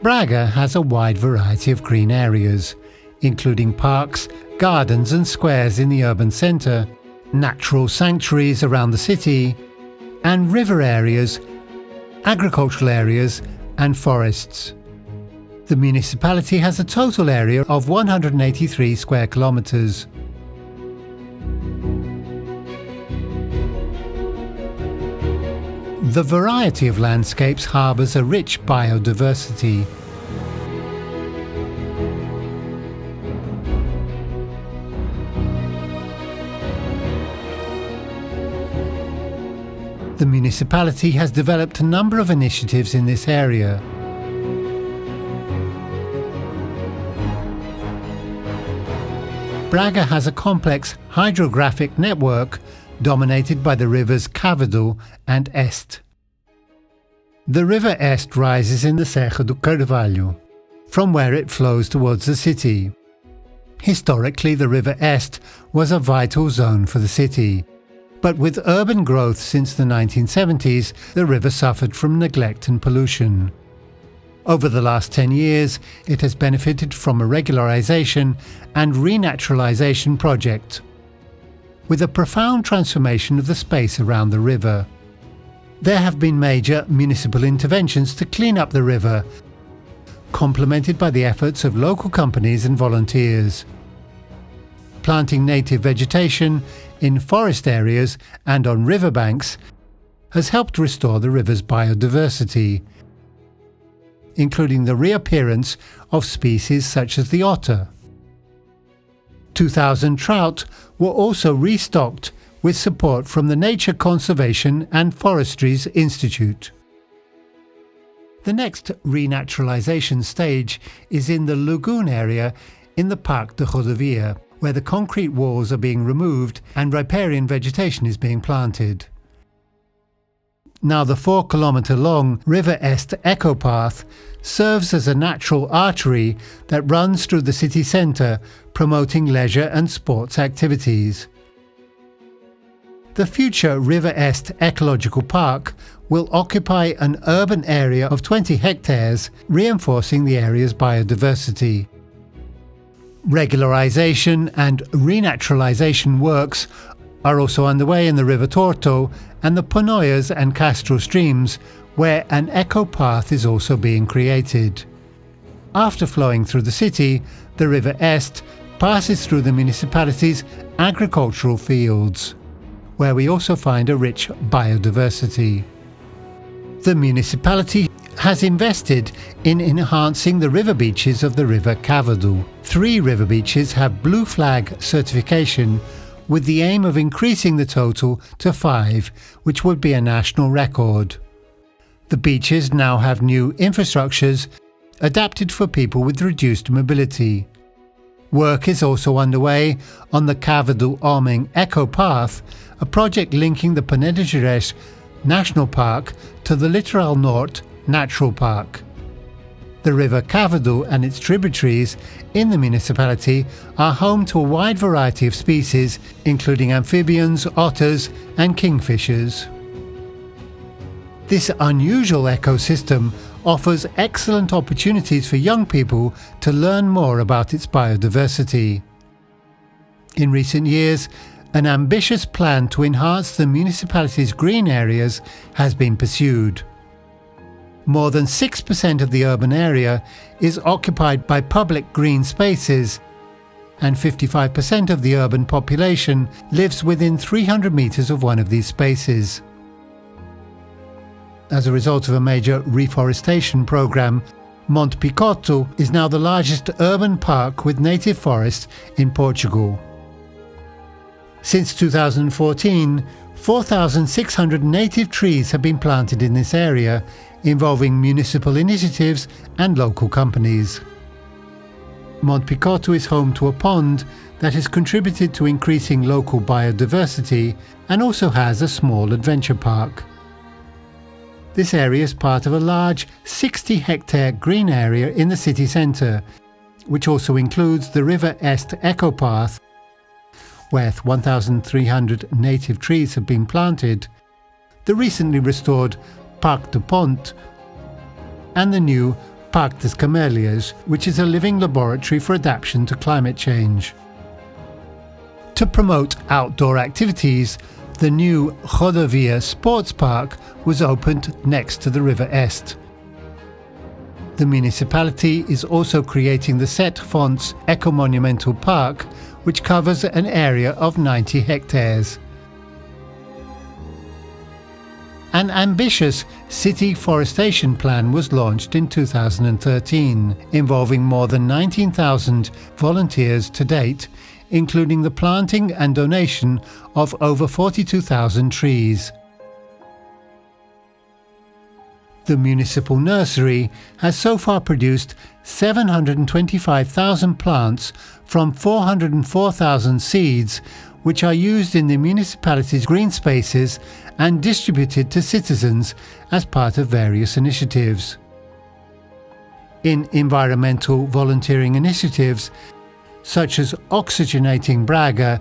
Braga has a wide variety of green areas, including parks, gardens and squares in the urban centre, natural sanctuaries around the city, and river areas, agricultural areas and forests. The municipality has a total area of 183 square kilometres. The variety of landscapes harbours a rich biodiversity. The municipality has developed a number of initiatives in this area. Braga has a complex hydrographic network dominated by the rivers Cavado and Este. The River Este rises in the Serra do Carvalho, from where it flows towards the city. Historically, the River Este was a vital zone for the city, but with urban growth since the 1970s, the river suffered from neglect and pollution. Over the last 10 years, it has benefited from a regularization and renaturalization project, with a profound transformation of the space around the river. There have been major municipal interventions to clean up the river, complemented by the efforts of local companies and volunteers. Planting native vegetation in forest areas and on riverbanks has helped restore the river's biodiversity, including the reappearance of species such as the otter. 2,000 trout were also restocked with support from the Nature Conservation and Forestry's Institute. The next renaturalization stage is in the lagoon area in the Parque da Rodovia, where the concrete walls are being removed and riparian vegetation is being planted. Now the 4-kilometre-long River Este Eco Path serves as a natural artery that runs through the city centre, promoting leisure and sports activities. The future River Este Ecological Park will occupy an urban area of 20 hectares, reinforcing the area's biodiversity. Regularization and renaturalization works are also underway in the River Torto and the Ponoias and Castro streams, where an eco path is also being created. After flowing through the city, the River Este passes through the municipality's agricultural fields, where we also find a rich biodiversity. The municipality has invested in enhancing the river beaches of the River Cavado. 3 river beaches have Blue Flag certification, with the aim of increasing the total to 5, which would be a national record. The beaches now have new infrastructures adapted for people with reduced mobility. Work is also underway on the Cavado Homem Eco Path, a project linking the Peneda Gerês National Park to the Litoral Norte Natural Park. The River Cavado and its tributaries in the municipality are home to a wide variety of species, including amphibians, otters and kingfishers. This unusual ecosystem offers excellent opportunities for young people to learn more about its biodiversity. In recent years, an ambitious plan to enhance the municipality's green areas has been pursued. More than 6% of the urban area is occupied by public green spaces, and 55% of the urban population lives within 300 metres of one of these spaces. As a result of a major reforestation programme, Monte Picoto is now the largest urban park with native forest in Portugal. Since 2014, 4,600 native trees have been planted in this area, involving municipal initiatives and local companies. Monte Picoto is home to a pond that has contributed to increasing local biodiversity and also has a small adventure park. This area is part of a large 60-hectare green area in the city centre, which also includes the River Este Eco Path, where 1,300 native trees have been planted, the recently restored Parque da Ponte, and the new Parque das Camélias, which is a living laboratory for adaptation to climate change. To promote outdoor activities, the new Rodovia sports park was opened next to the Rio Este. The municipality is also creating the Set Fonts Eco-Monumental Park, which covers an area of 90 hectares. An ambitious city forestation plan was launched in 2013, involving more than 19,000 volunteers to date, including the planting and donation of over 42,000 trees. The municipal nursery has so far produced 725,000 plants from 404,000 seeds, which are used in the municipality's green spaces and distributed to citizens as part of various initiatives. In environmental volunteering initiatives, such as Oxygenating Braga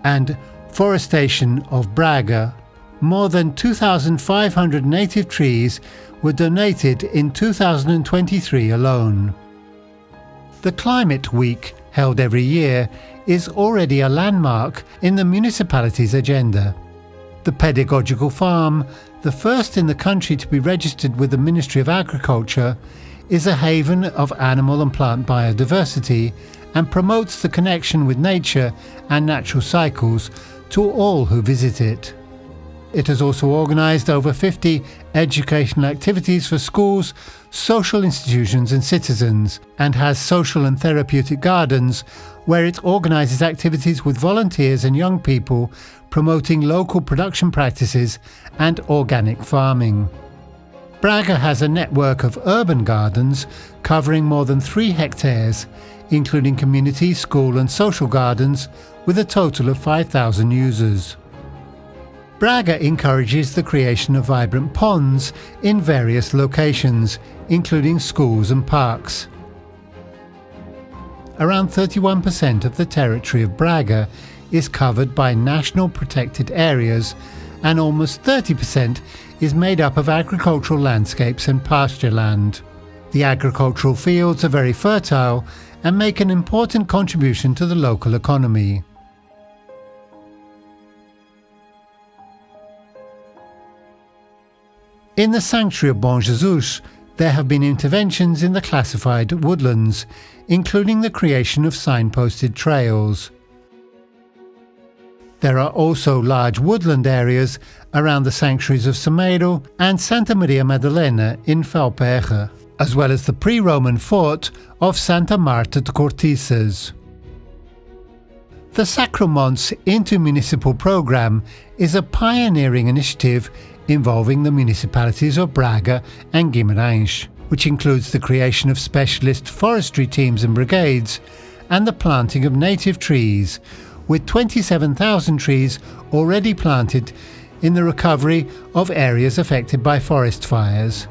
and Forestation of Braga, more than 2,500 native trees were donated in 2023 alone. The Climate Week, held every year, is already a landmark in the municipality's agenda. The pedagogical farm, the first in the country to be registered with the Ministry of Agriculture, is a haven of animal and plant biodiversity and promotes the connection with nature and natural cycles to all who visit it. It has also organised over 50 educational activities for schools, social institutions and citizens, and has social and therapeutic gardens where it organises activities with volunteers and young people promoting local production practices and organic farming. Braga has a network of urban gardens covering more than 3 hectares, including community, school and social gardens, with a total of 5,000 users. Braga encourages the creation of vibrant ponds in various locations, including schools and parks. Around 31% of the territory of Braga is covered by national protected areas, and almost 30% is made up of agricultural landscapes and pasture land. The agricultural fields are very fertile and make an important contribution to the local economy. In the sanctuary of Bom Jesus, there have been interventions in the classified woodlands, including the creation of signposted trails. There are also large woodland areas around the sanctuaries of Semedo and Santa Maria Madalena in Valperga, as well as the pre-Roman fort of Santa Marta de Cortiças. The Sacromontes Intermunicipal Programme is a pioneering initiative involving the municipalities of Braga and Guimarães, which includes the creation of specialist forestry teams and brigades and the planting of native trees, with 27,000 trees already planted in the recovery of areas affected by forest fires.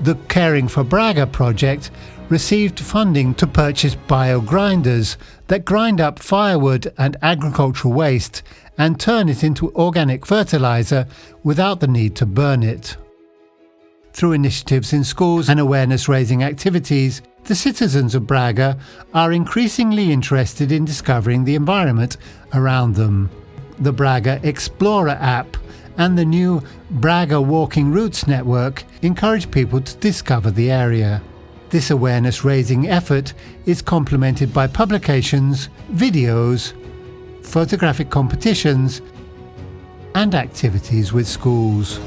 The Caring for Braga project received funding to purchase bio-grinders that grind up firewood and agricultural waste and turn it into organic fertilizer without the need to burn it. Through initiatives in schools and awareness-raising activities, the citizens of Braga are increasingly interested in discovering the environment around them. The Braga Explorer app and the new Braga Walking Routes network encourage people to discover the area. This awareness-raising effort is complemented by publications, videos, photographic competitions, and activities with schools.